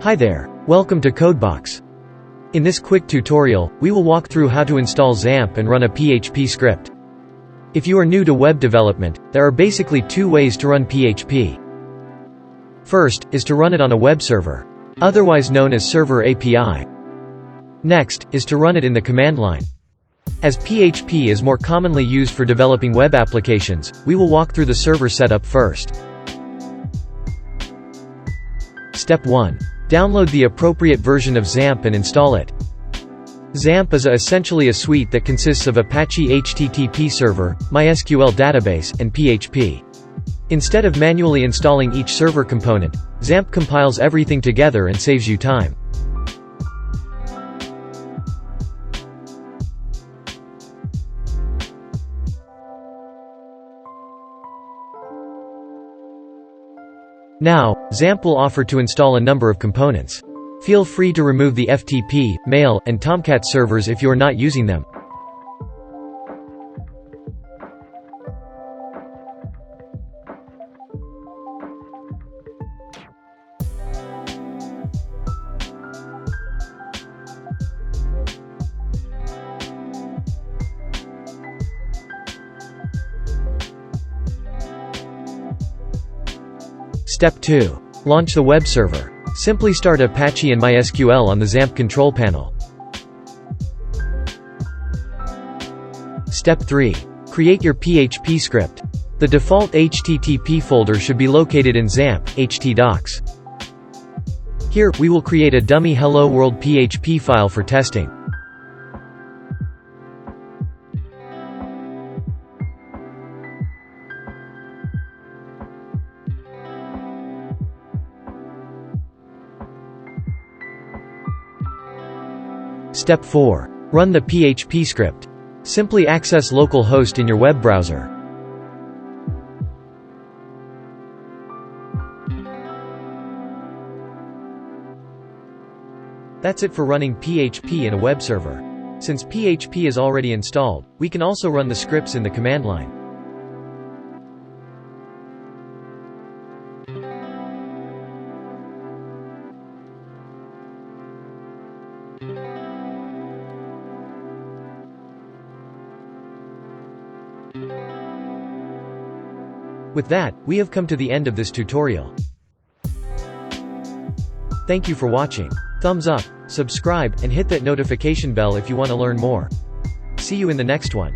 Hi there, welcome to CodeBox. In this quick tutorial, we will walk through how to install XAMPP and run a PHP script. If you are new to web development, there are basically two ways to run PHP. First, is to run it on a web server, otherwise known as Server API. Next, is to run it in the command line. As PHP is more commonly used for developing web applications, we will walk through the server setup first. Step 1. Download the appropriate version of XAMPP and install it. XAMPP is essentially a suite that consists of Apache HTTP server, MySQL database, and PHP. Instead of manually installing each server component, XAMPP compiles everything together and saves you time. Now, XAMPP will offer to install a number of components. Feel free to remove the FTP, Mail, and Tomcat servers if you are not using them. Step 2. Launch the web server. Simply start Apache and MySQL on the XAMPP control panel. Step 3. Create your PHP script. The default HTTP folder should be located in XAMPP, htdocs. Here, we will create a dummy Hello World PHP file for testing. Step 4. Run the PHP script. Simply access localhost in your web browser. That's it for running PHP in a web server. Since PHP is already installed, we can also run the scripts in the command line. With that, we have come to the end of this tutorial. Thank you for watching. Thumbs up, subscribe, and hit that notification bell if you want to learn more. See you in the next one.